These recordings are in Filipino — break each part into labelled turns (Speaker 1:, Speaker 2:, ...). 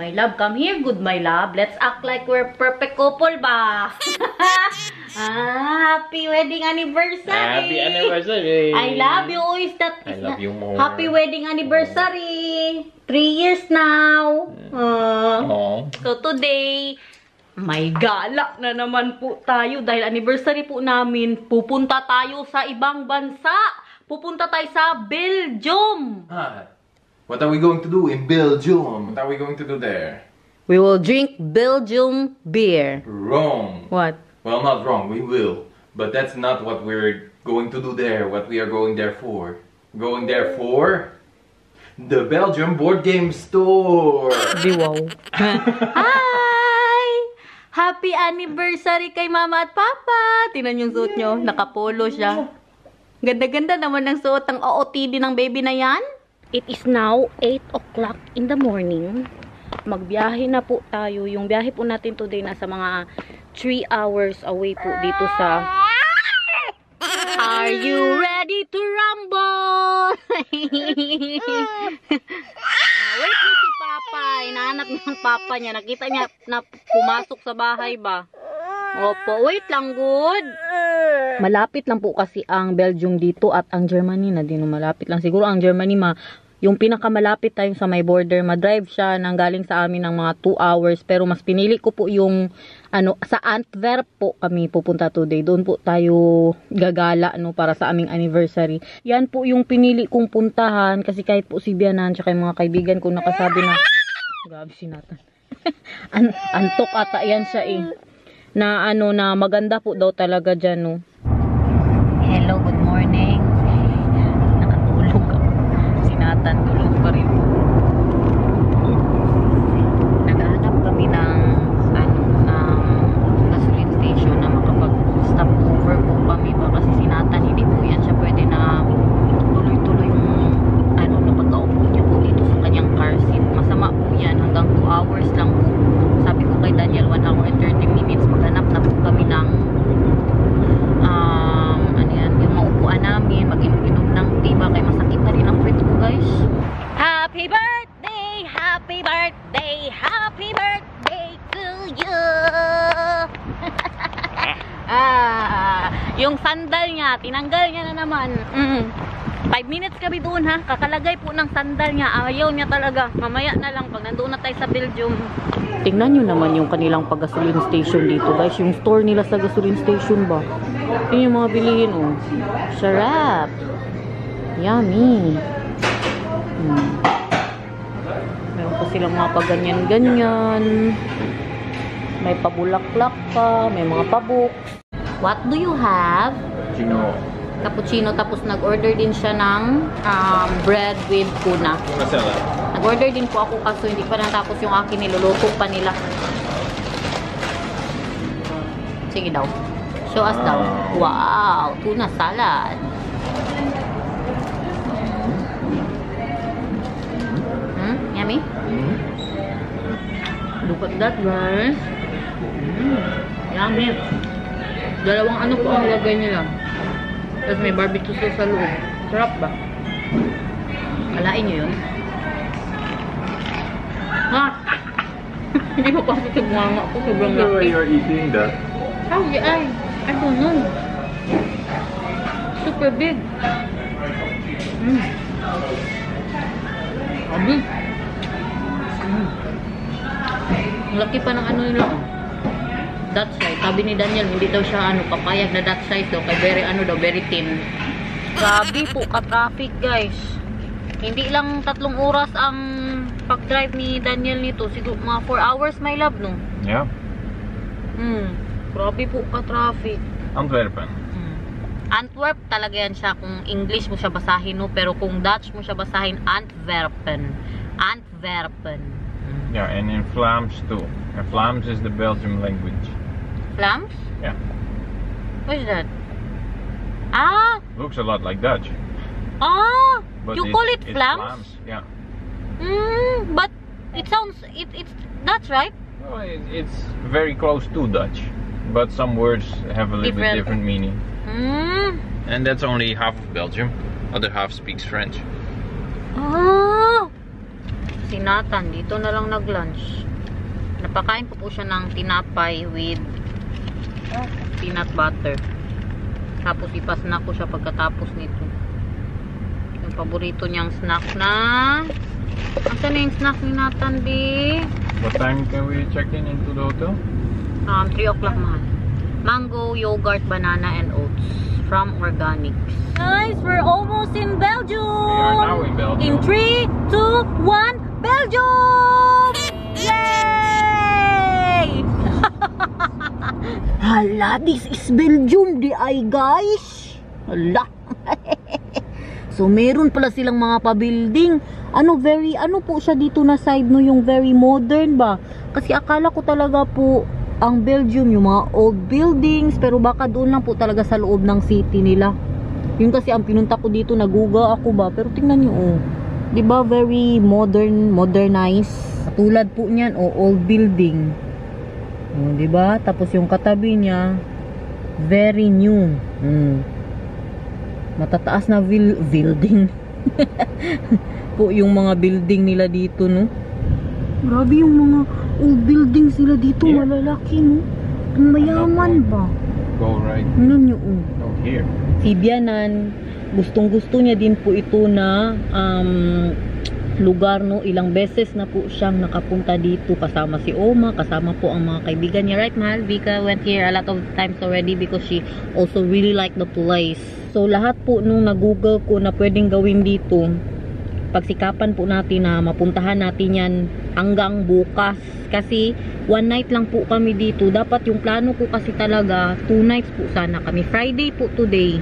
Speaker 1: my love. Come here, good my love. Let's act like we're perfect couple ba? Happy wedding anniversary!
Speaker 2: Happy anniversary!
Speaker 1: I love you.
Speaker 2: I love you more.
Speaker 1: Happy wedding anniversary! 3 years now. So today, may gala na naman po tayo dahil anniversary po namin. Pupunta tayo sa ibang bansa. Pupunta tayo sa Belgium.
Speaker 2: What are we going to do in Belgium? What are we going to do there?
Speaker 1: We will drink Belgium beer.
Speaker 2: Wrong.
Speaker 1: What?
Speaker 2: Well, not wrong. We will. But that's not what we're going to do there. What we are going there for. Going there for the Belgium board game store.
Speaker 1: Wow. Hi! Happy anniversary kay Mama at Papa. Tingnan yung suot nyo. Nakapolo siya. Ganda-ganda naman ng suot ng OOTD ng baby na yan. It is now 8 o'clock in the morning. Magbiyahe na po tayo. Yung biyahe po natin today nasa mga 3 hours away po dito sa... Are you ready to rumble? Wait mo si Papa. Inahanap ng Papa niya. Nakita niya na pumasok sa bahay ba? Opo, wait lang, good. Malapit lang po kasi ang Belgium dito at ang Germany na din malapit lang. Siguro ang Germany yung pinakamalapit tayo sa may border, madrive siya nang galing sa amin ng mga 2 hours. Pero mas pinili ko po yung sa Antwerp po kami pupunta today. Doon po tayo gagala para sa aming anniversary. Yan po yung pinili kong puntahan kasi kahit po si Bianan tsaka yung mga kaibigan ko nakasabi na grabe si Nathan. Antok ata yan siya na na maganda po daw talaga dyan Hello, good morning. Nakatulog ako. Si Nathan tulog pa rin. Naghahanap kami ng gasoline station na makapag-stop over po kami ba kasi si Nathan hindi po yan siya pwede na tuloy-tuloy yung na pagkaupo niya po dito sa kanyang car seat. Masama po yan hanggang 2 hours lang po. Sabi ko kay Daniel 1 hour and 30 minutes maghanap na po kami ng yung maupuan namin, mag-inom ng tea ba kay masakit na rin ang friends ko guys. Happy birthday! Happy birthday! Happy birthday to you! Yung sandal niya, tinanggal niya na naman. 5 minutes kami doon ha. Kakalagay po ng sandal niya. Ayaw niya talaga. Mamaya na lang pag nandoon na tayo sa Belgium. Tingnan nyo naman yung kanilang pag-gasoline station dito guys. Yung store nila sa gasoline station ba. Yun yung mga bilihin Sarap. Yummy. Meron pa silang mga paganyan-ganyan. May pabulaklak pa. May mga pabooks. What do you have? Cappuccino, tapos nag-order din siya ng bread with tuna. Nag-order din po ako kaso hindi pa natapos yung akin, niluluto pa nila. Sige daw. Show us daw. Wow! Tuna salad. Yummy? Look at that guys. Yummy. Dalawang po ang lagay nila. Tapos may barbecue sauce sa loob. Sarap ba? Alain nyo yun? Hindi pa pasok yung mga ko. Sobrang laki.
Speaker 2: Why you're eating that?
Speaker 1: How I don't know. Super big. Abi. Laki pa ng nila. That size. Sabi ni Daniel, hindi daw siya papayag na that size daw. Kaya very thin. Grabe po ka-traffic guys. Hindi lang 3 oras ang pag-drive ni Daniel nito. Siguro mga 4 hours my love no?
Speaker 2: Yeah.
Speaker 1: Grabe po ka-traffic.
Speaker 2: Antwerpen.
Speaker 1: Antwerp talaga yan siya. Kung English mo siya basahin pero kung Dutch mo siya basahin, Antwerpen. Antwerpen.
Speaker 2: Yeah, and in Vlaams too. And Vlaams is the Belgium language.
Speaker 1: Vlaams?
Speaker 2: Yeah.
Speaker 1: What is that?
Speaker 2: Looks a lot like Dutch. But
Speaker 1: you call it Vlaams?
Speaker 2: Yeah.
Speaker 1: But it sounds, it's Dutch, right?
Speaker 2: Well, it's very close to Dutch. But some words have a little bit different meaning. And that's only half of Belgium. Other half speaks French.
Speaker 1: Si Nathan, dito na lang nag-lunch. Napakain ko po siya ng tinapay with peanut butter. Tapos ipasnack ko siya pagkatapos nito. Yung paborito niyang snack na... Asan na yung snack ni Nathan, di?
Speaker 2: What time can we check into the hotel?
Speaker 1: 3 o'clock, mahal. Mango, yogurt, banana, and oats from Organics. Guys, we're almost in Belgium!
Speaker 2: We are now in Belgium.
Speaker 1: In 3, 2, 1, Belgium! Yay! Hala, this is Belgium, di ay guys. Hala. So, meron pala silang mga pa-building. Ano po siya dito na side, no? Yung very modern ba? Kasi akala ko talaga po, ang Belgium, yung mga old buildings, pero baka doon lang po talaga sa loob ng city nila. Yun kasi ang pinunta ko dito, naguga ako ba? Pero tingnan nyo, oh. Diba, very modern, modernized. Katulad po niyan, oh, old building. Oh, diba? Tapos yung katabi niya, very new. Matataas na building. Po yung mga building nila dito, no? Grabe yung mga old buildings nila dito,
Speaker 2: Yeah.
Speaker 1: malalaki, no? Ang mayaman ba?
Speaker 2: Go right.
Speaker 1: Ano nyo, oh.
Speaker 2: No, here.
Speaker 1: Si Bianan, gustong-gusto niya din po ito na lugar, no? Ilang beses na po siyang nakapunta dito kasama si Oma, kasama po ang mga kaibigan niya, right, mahal? Vika went here a lot of times already because she also really liked the place. So lahat po nung nag-google ko na pwedeng gawin dito, pagsikapan po natin na mapuntahan natin yan hanggang bukas, kasi 1 night lang po kami dito. Dapat yung plano ko kasi talaga 2 nights po sana kami. Friday po today.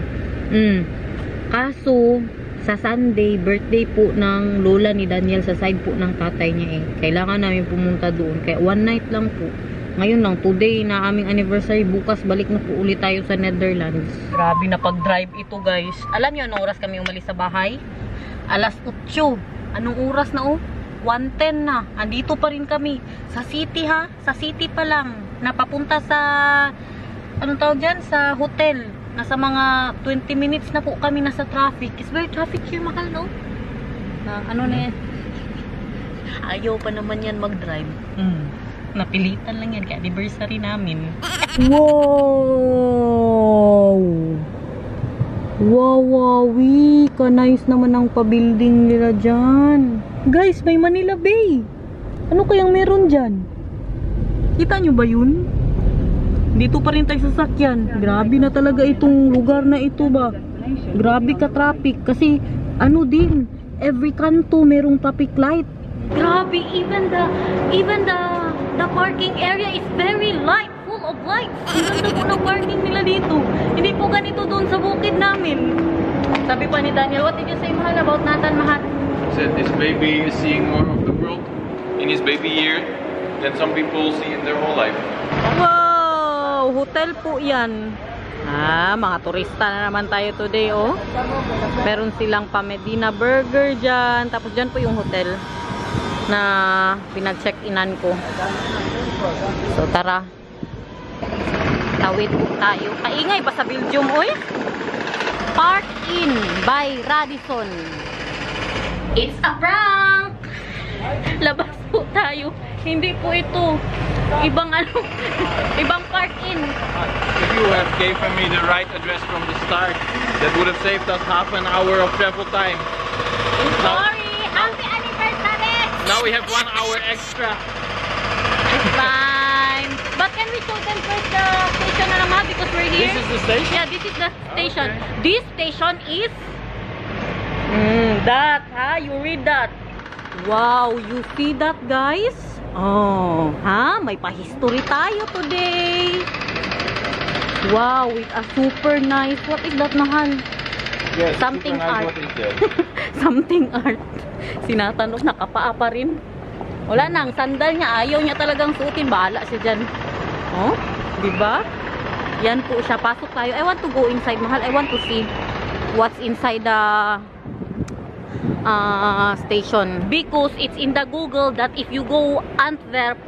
Speaker 1: Kaso sa Sunday, birthday po ng lola ni Daniel sa side po ng tatay niya, kailangan namin pumunta doon, kaya 1 night lang po. Ngayon lang, today na aming anniversary, bukas balik na po ulit tayo sa Netherlands. Grabe na pag-drive ito, guys. Alam niyo anong oras kami umalis sa bahay? Alas 8. Anong oras na, oh? 1:10 na. Andito pa rin kami sa city, ha? Sa city pa lang. Napapunta sa anong tawag dyan? Sa hotel. Nasa mga 20 minutes na po kami nasa traffic. It's very traffic here, mahal, no? Na, ano na yan? Ayaw pa naman yan mag-drive. Napilitan lang yan. Kaya anniversary namin. Wow! Wow, wow, ka-nice naman ang pa-building nila dyan. Guys, may Manila Bay. Ano kayang meron dyan? Kita nyo ba yun? Dito pa rin tayo sasakyan. Grabe na talaga itong lugar na ito ba. Grabe ka traffic. Kasi ano din, every kanto merong traffic light. Grabe, even the parking area is very light, full of lights. Ang ganda po ng parking nila dito. Hindi po ganito doon sa bukid namin. Sabi pa ni Daniel, what did you say, mahal, about Nathan, mahal?
Speaker 2: He said this baby is seeing more of the world in his baby year than some people see in their whole life.
Speaker 1: Wow! Hotel po yan. Mga turista na naman tayo today, oh. Meron silang pa-Medina Burger dyan. Tapos dyan po yung hotel na pinag-check-inan ko. So, tara. Tawid po tayo. Kaingay pa sa Belgium, oy. Park In by Radisson. It's a prank! Labas po tayo. Hindi po ito. Ibang ibang Park In.
Speaker 2: If you have given me the right address from the start, that would have saved us half an hour of travel time.
Speaker 1: Sorry! Happy anniversary!
Speaker 2: Now we have 1 hour extra.
Speaker 1: It's fine. But can we show them first the station na naman because we're here?
Speaker 2: This is the station?
Speaker 1: Yeah, this is the station.
Speaker 2: Okay.
Speaker 1: This station is... that, ha? You read that. Wow, you see that, guys? Oh, ha? May pa-history tayo today. Wow, with a super nice... What is that, mahal?
Speaker 2: Yes,
Speaker 1: Something
Speaker 2: super nice.
Speaker 1: art.
Speaker 2: What is that?
Speaker 1: Something art. Sinatanong, nakapaa pa rin. Wala na, ang sandal niya, ayaw niya talagang suotin. Bahala siya dyan. Oh, diba? Yan po siya. Pasok tayo. I want to go inside, mahal. I want to see what's inside the station. Because it's in the Google that if you go Antwerp,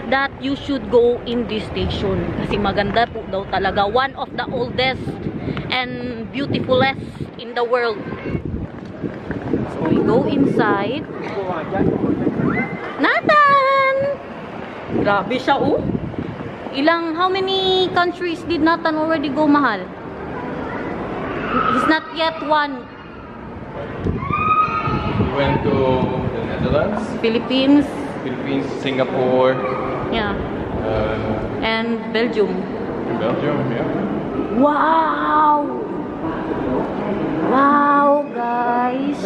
Speaker 1: that you should go in this station. Kasi maganda po daw talaga. One of the oldest and beautifulest in the world. So we go inside. Nathan! Grabe siya, oh. How many countries did Nathan already go, mahal? He's not yet one.
Speaker 2: We went to the Netherlands,
Speaker 1: Philippines.
Speaker 2: Singapore,
Speaker 1: Yeah. And Belgium.
Speaker 2: Belgium, yeah.
Speaker 1: Wow! Wow, guys!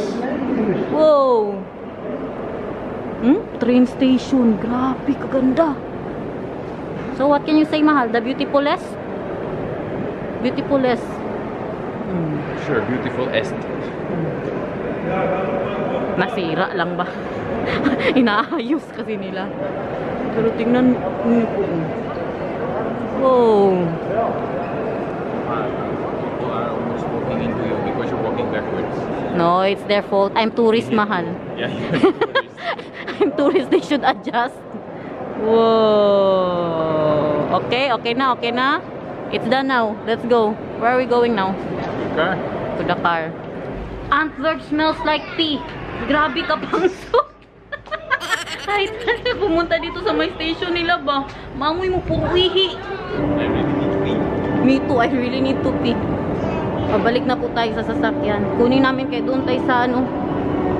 Speaker 1: Wow! Train station. Grabe, kaganda. So, what can you say, mahal? The beautifulest? Beautifulest.
Speaker 2: Sure, beautiful est.
Speaker 1: Nasira lang ba? Inaayos kasi nila. Pero tingnan niyo po. Wow!
Speaker 2: People are almost walking into you because you're walking backwards.
Speaker 1: No, it's their fault. I'm tourist, mahal.
Speaker 2: Yeah, you're a tourist.
Speaker 1: I'm tourist, they should adjust. Whoa. Okay, okay na. It's done now. Let's go. Where are we going now?
Speaker 2: Car?
Speaker 1: To the car. Antwerp smells like tea. Grabe ka pang suit. Kahit pumunta dito sa my station nila ba? Mamoy mo puro ihi.
Speaker 2: I really need to eat.
Speaker 1: Me too, I really need to pee. Pabalik na po tayo sa sasakyan. Kunin namin kayo doon tayo sa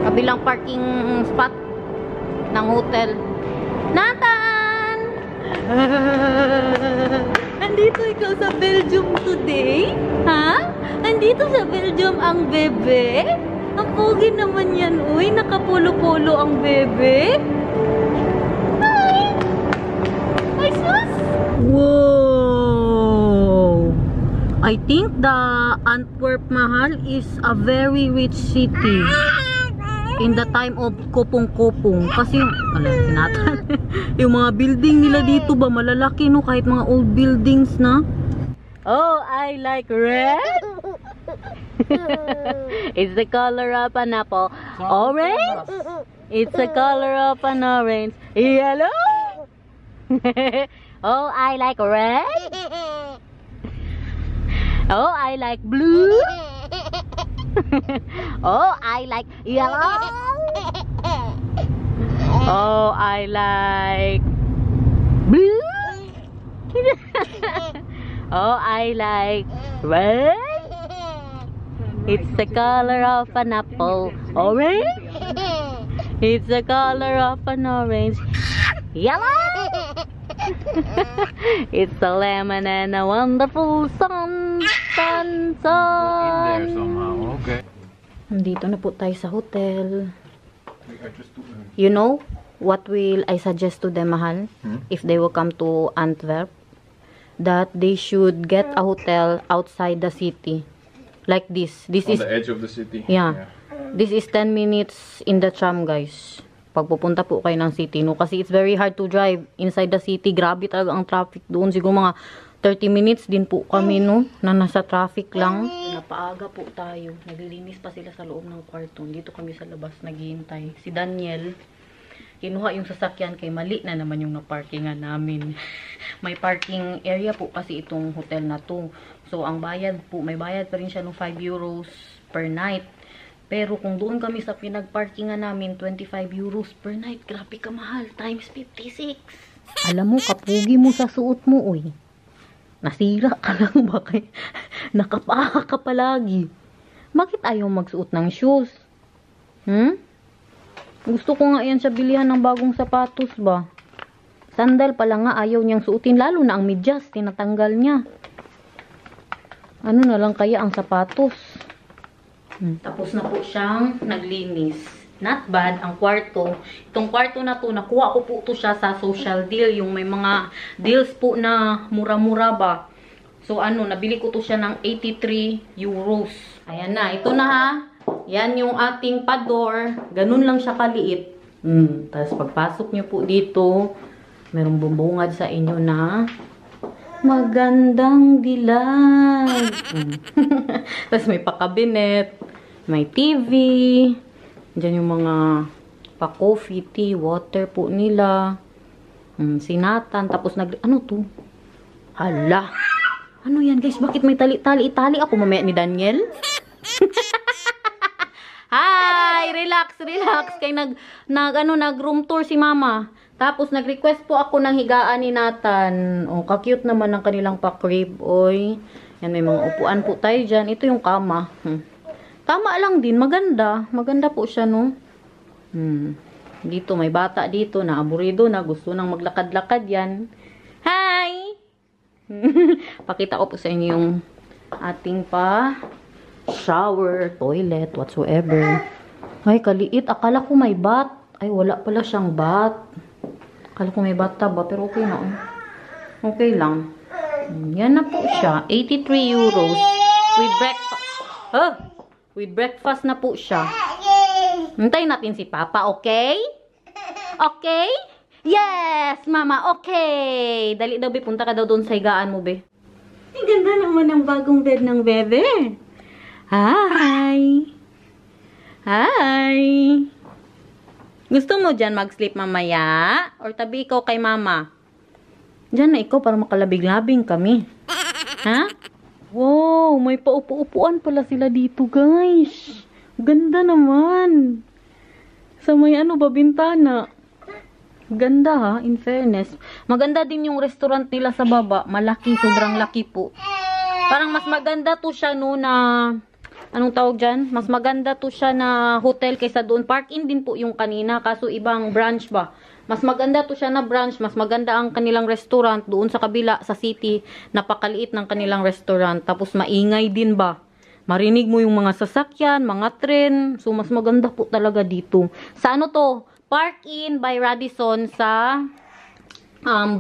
Speaker 1: kabilang parking spot ng hotel. Nathan! Andito ikaw sa Belgium today? Ha? Andito sa Belgium ang bebe? Ang pogi naman yan, uy. Nakapolo-polo ang bebe. Hi! Hi, sus! Wow! I think the Antwerp, mahal, is a very rich city. In the time of kopong-kopong. Kasi yung mga building nila dito ba malalaki, no? Kahit mga old buildings na. Oh, I like red. It's the color of an apple. Orange. It's the color of an orange. Yellow. Oh, I like red. Oh, I like blue. Oh, I like yellow. Oh, I like blue. Oh, I like red. It's the color of an apple. Orange. It's the color of an orange. Yellow. It's a lemon and a wonderful sun. Sun, sun.
Speaker 2: In there somehow, okay.
Speaker 1: Nandito na po tayo sa hotel.
Speaker 2: We are just too early.
Speaker 1: You know what will I suggest to them, mahal? If they will come to Antwerp, that they should get a hotel outside the city. Like this. This
Speaker 2: On
Speaker 1: is
Speaker 2: the edge of the city.
Speaker 1: Yeah. This is 10 minutes in the tram, guys. Pag pupunta po kayo ng city, no? Kasi it's very hard to drive inside the city. Grabe talaga ang traffic doon. Siguro mga 30 minutes din po kami, no? Na nasa traffic lang. Napaaga po tayo. Naglilinis pa sila sa loob ng kwarto. Dito kami sa labas naghihintay. Si Daniel, kinuha yung sasakyan kay mali na naman yung naparkingan namin. May parking area po kasi itong hotel na to. So, ang bayad po, may bayad pa rin siya ng 5 euros per night. Pero kung doon kami sa pinagparkingan namin, 25 euros per night. Grabe ka mahal. Times 56. Alam mo, kapugi mo sa suot mo, uy. Nasira ka lang ba kay nakapaka ka palagi? Bakit ayaw magsuot ng shoes? Gusto ko nga yan siya bilihan ng bagong sapatos ba? Sandal pala nga ayaw niyang suotin. Lalo na ang medyas, tinatanggal niya. Ano na lang kaya ang sapatos? Tapos na po siyang naglinis. Not bad ang kwarto. Itong kwarto na to, nakuha ko po to siya sa social deal. Yung may mga deals po na mura-mura ba. So nabili ko to siya ng 83 euros. Ayan na, ito na ha. Yan yung ating pador. Ganun lang siya kaliit. Tapos pagpasok nyo po dito, merong bubungad sa inyo na magandang dilag. Tapos may pakabinet, may TV, dyan yung mga pa-coffee, tea, water po nila. Sinatan, tapos ano to? Hala! Ano yan guys? Bakit may tali-tali? Itali ako mamaya ni Daniel? Hi! Relax, relax. Kay nag room tour si mama. Tapos nag-request po ako ng higaan ni Nathan. Oh, ka-cute naman ng kanilang pa-crib. Oy. Yan, may mga upuan po tayo dyan. Ito yung kama. Tama lang din. Maganda. Maganda po siya, no? Dito, may bata dito na aburido na. Gusto nang maglakad-lakad yan. Hi! Pakita ko po sa inyo yung ating shower, toilet, whatsoever. Ay, kaliit. Akala ko may bath. Ay, wala pala siyang bath. Akala ko may bathtub ba, pero okay na. Okay lang. Yan na po siya. 83 euros. With breakfast. With breakfast na po siya. Hintayin natin si Papa, okay? Okay? Yes, Mama, okay. Dali daw, be. Punta ka daw doon sa higaan mo, be. Ang ganda naman ng bagong bed ng bebe. Hi! Hi! Gusto mo dyan mag-sleep mamaya? Or tabi ikaw kay Mama? Dyan na ikaw para makalabing-labing kami. Ha? Wow! May paupo-upuan pala sila dito, guys. Ganda naman. Sa may bintana. Ganda ha, in fairness. Maganda din yung restaurant nila sa baba. Malaki, sobrang laki po. Parang mas maganda to siya no na... Anong tawag dyan? Mas maganda to siya na hotel kaysa doon. Park-in din po yung kanina. Kaso ibang branch ba? Mas maganda to siya na branch. Mas maganda ang kanilang restaurant. Doon sa kabila, sa city. Napakaliit ng kanilang restaurant. Tapos maingay din ba? Marinig mo yung mga sasakyan, mga tren. So mas maganda po talaga dito. Sa ano to? Park-in by Radisson sa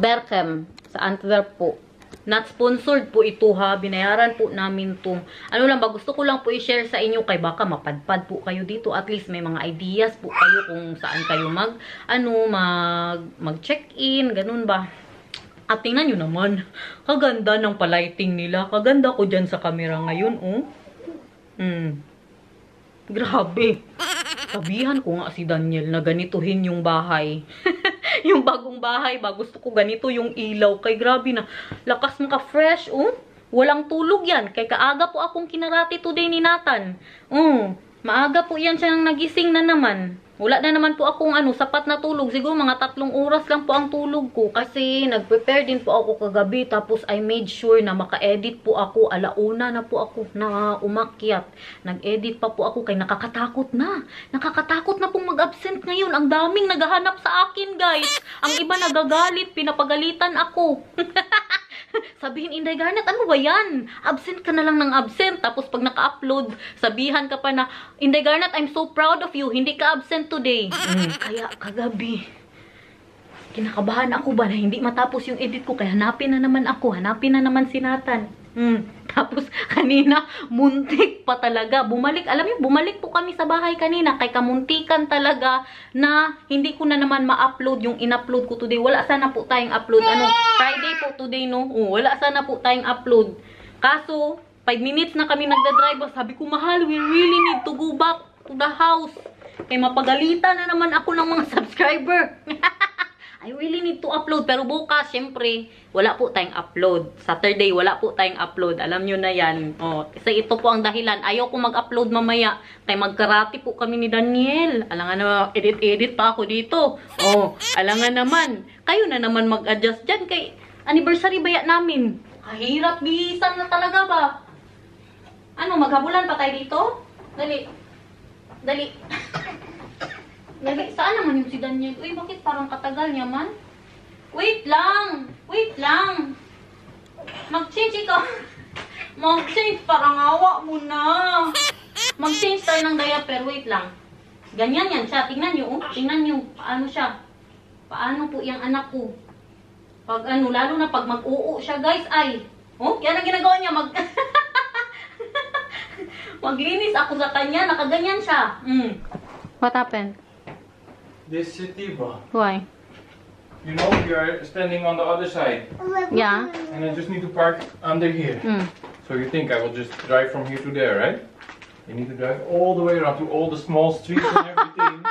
Speaker 1: Berchem. Sa Antwerp po. Not sponsored po ito ha. Binayaran po namin to. Ano lang ba, gusto ko lang po i-share sa inyo kay baka mapadpad po kayo dito. At least may mga ideas po kayo kung saan kayo mag-check-in, ganun ba. At tingnan nyo naman, kaganda ng palighting nila. Kaganda ko dyan sa camera ngayon, oh. Grabe. Sabihan ko nga si Daniel na ganituhin yung bahay. Yung bagong bahay ba, gusto ko ganito yung ilaw. Kay grabe na, lakas maka-fresh, oh. Walang tulog yan. Kay kaaga po akong kinarati today ni Nathan. Maaga po yan siya nang nagising na naman. Wala na naman po akong sapat na tulog. Siguro mga 3 oras lang po ang tulog ko. Kasi nag-prepare din po ako kagabi. Tapos I made sure na maka-edit po ako. 1:00 na po ako na umakyat. Nag-edit pa po ako kay nakakatakot na. Nakakatakot na pong mag-absent ngayon. Ang daming naghahanap sa akin, guys. Ang iba nagagalit. Pinapagalitan ako. Sabihin, Inday Garnet, ano ba yan? Absent ka na lang ng absent. Tapos pag naka-upload, sabihan ka pa na, Inday Garnet, I'm so proud of you. Hindi ka absent today. Kaya kagabi, kinakabahan ako ba na hindi matapos yung edit ko. Kaya hanapin na naman ako. Hanapin na naman si Nathan. Tapos kanina, muntik pa talaga. Bumalik, alam niyo, bumalik po kami sa bahay kanina. Kay kamuntikan talaga na hindi ko na naman ma-upload yung in-upload ko today. Wala sana po tayong upload. Friday po today, no? Wala sana po tayong upload. Kaso, 5 minutes na kami nagdadrive. Sabi ko, mahal, we really need to go back to the house. Kaya mapagalitan na naman ako ng mga subscriber. I really need to upload. Pero bukas, syempre, wala po tayong upload. Saturday, wala po tayong upload. Alam nyo na yan. Kasi ito po ang dahilan. Ayaw ko mag-upload mamaya. Kaya magkarati po kami ni Daniel. Alangan na, edit-edit pa ako dito. Alangan naman. Kayo na naman mag-adjust dyan. Kay anniversary baya namin. Kahirap, bihisan na talaga ba? Maghabulan pa tayo dito? Dali. Dali. Saan naman yung si Daniel? Uy, bakit parang katagal niya man? Wait lang! Wait lang! Mag-change ito. Mag-change, parang awa mo na. Mag-change tayo ng diaper. Wait lang. Ganyan yan siya. Tingnan nyo, tingnan nyo. Paano siya? Paano po yung anak ko? Pag lalo na pag mag-uo siya, guys, ay. Yan ang ginagawa niya. Maglinis ako sa kanya. Nakaganyan siya. What happened?
Speaker 2: This city, bro.
Speaker 1: Why?
Speaker 2: You know, we are standing on the other side.
Speaker 1: Yeah.
Speaker 2: And I just need to park under here. So you think I will just drive from here to there, right? You need to drive all the way around to all the small streets and everything.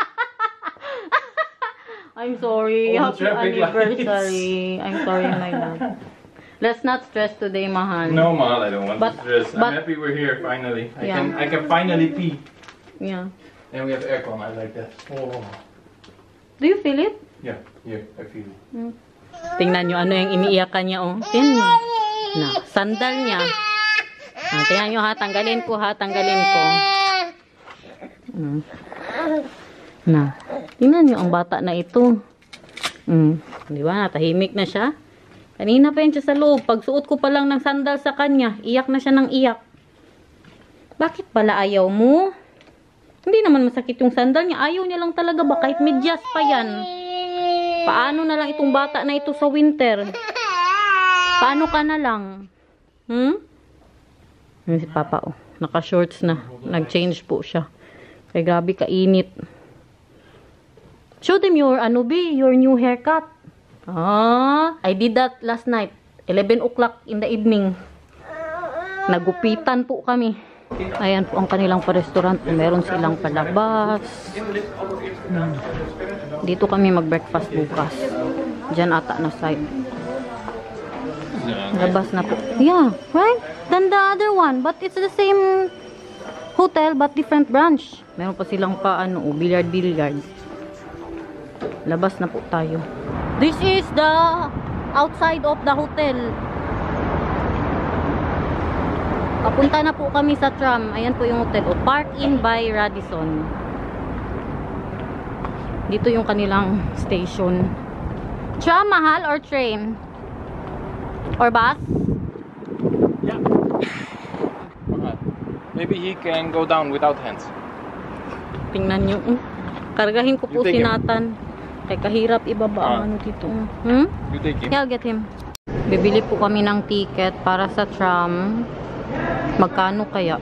Speaker 1: I'm sorry.
Speaker 2: All the
Speaker 1: Happy
Speaker 2: traffic
Speaker 1: anniversary. I'm sorry, my love. Let's not stress today, mahal.
Speaker 2: No, mahal, I don't want to stress.
Speaker 1: but-
Speaker 2: I'm happy we're here finally. I can finally pee.
Speaker 1: Yeah.
Speaker 2: And we have aircon. I like that. Oh.
Speaker 1: Do you feel it?
Speaker 2: Yeah, here, I feel it.
Speaker 1: Tingnan nyo, ano yung iniiyakan niya, oh. Tingnan nyo. Na, sandal niya. Ah, tingnan nyo, ha. Tanggalin ko, ha. Tanggalin ko. Na, tingnan nyo ang bata na ito. Di ba? Natahimik na siya. Kanina pa yun siya sa loob. Pagsuot ko pa lang ng sandal sa kanya, iyak na siya ng iyak. Bakit pala ayaw mo? Hindi naman masakit yung sandal niya. Ayaw niya lang talaga ba? Kahit medyas pa yan. Paano na lang itong bata na ito sa winter? Paano ka na lang? Yan si Papa, oh. Naka-shorts na. Nag-change po siya. Kaya grabe kainit. Show them your, your new haircut. I did that last night. 11 o'clock in the evening. Nagupitan po kami. Ayan po ang kanilang pa-restaurant. Meron silang palabas. Dito kami mag-breakfast bukas. Diyan ata na side. Labas na po. Yeah, right? Than the other one. But it's the same hotel but different branch. Meron pa silang billiard. Labas na po tayo. This is the outside of the hotel. Papunta na po kami sa tram. Ayan po yung hotel. Park Inn by Radisson. Dito yung kanilang station. Tram mahal or train? Or bus?
Speaker 2: Yeah. Maybe he can go down without hands.
Speaker 1: Tingnan nyo. Kargahin ko po si Nathan. Kaya kahirap ibaba ang dito.
Speaker 2: You take him.
Speaker 1: Yeah, I'll get him. Bibili po kami ng ticket para sa tram. Magkano kaya?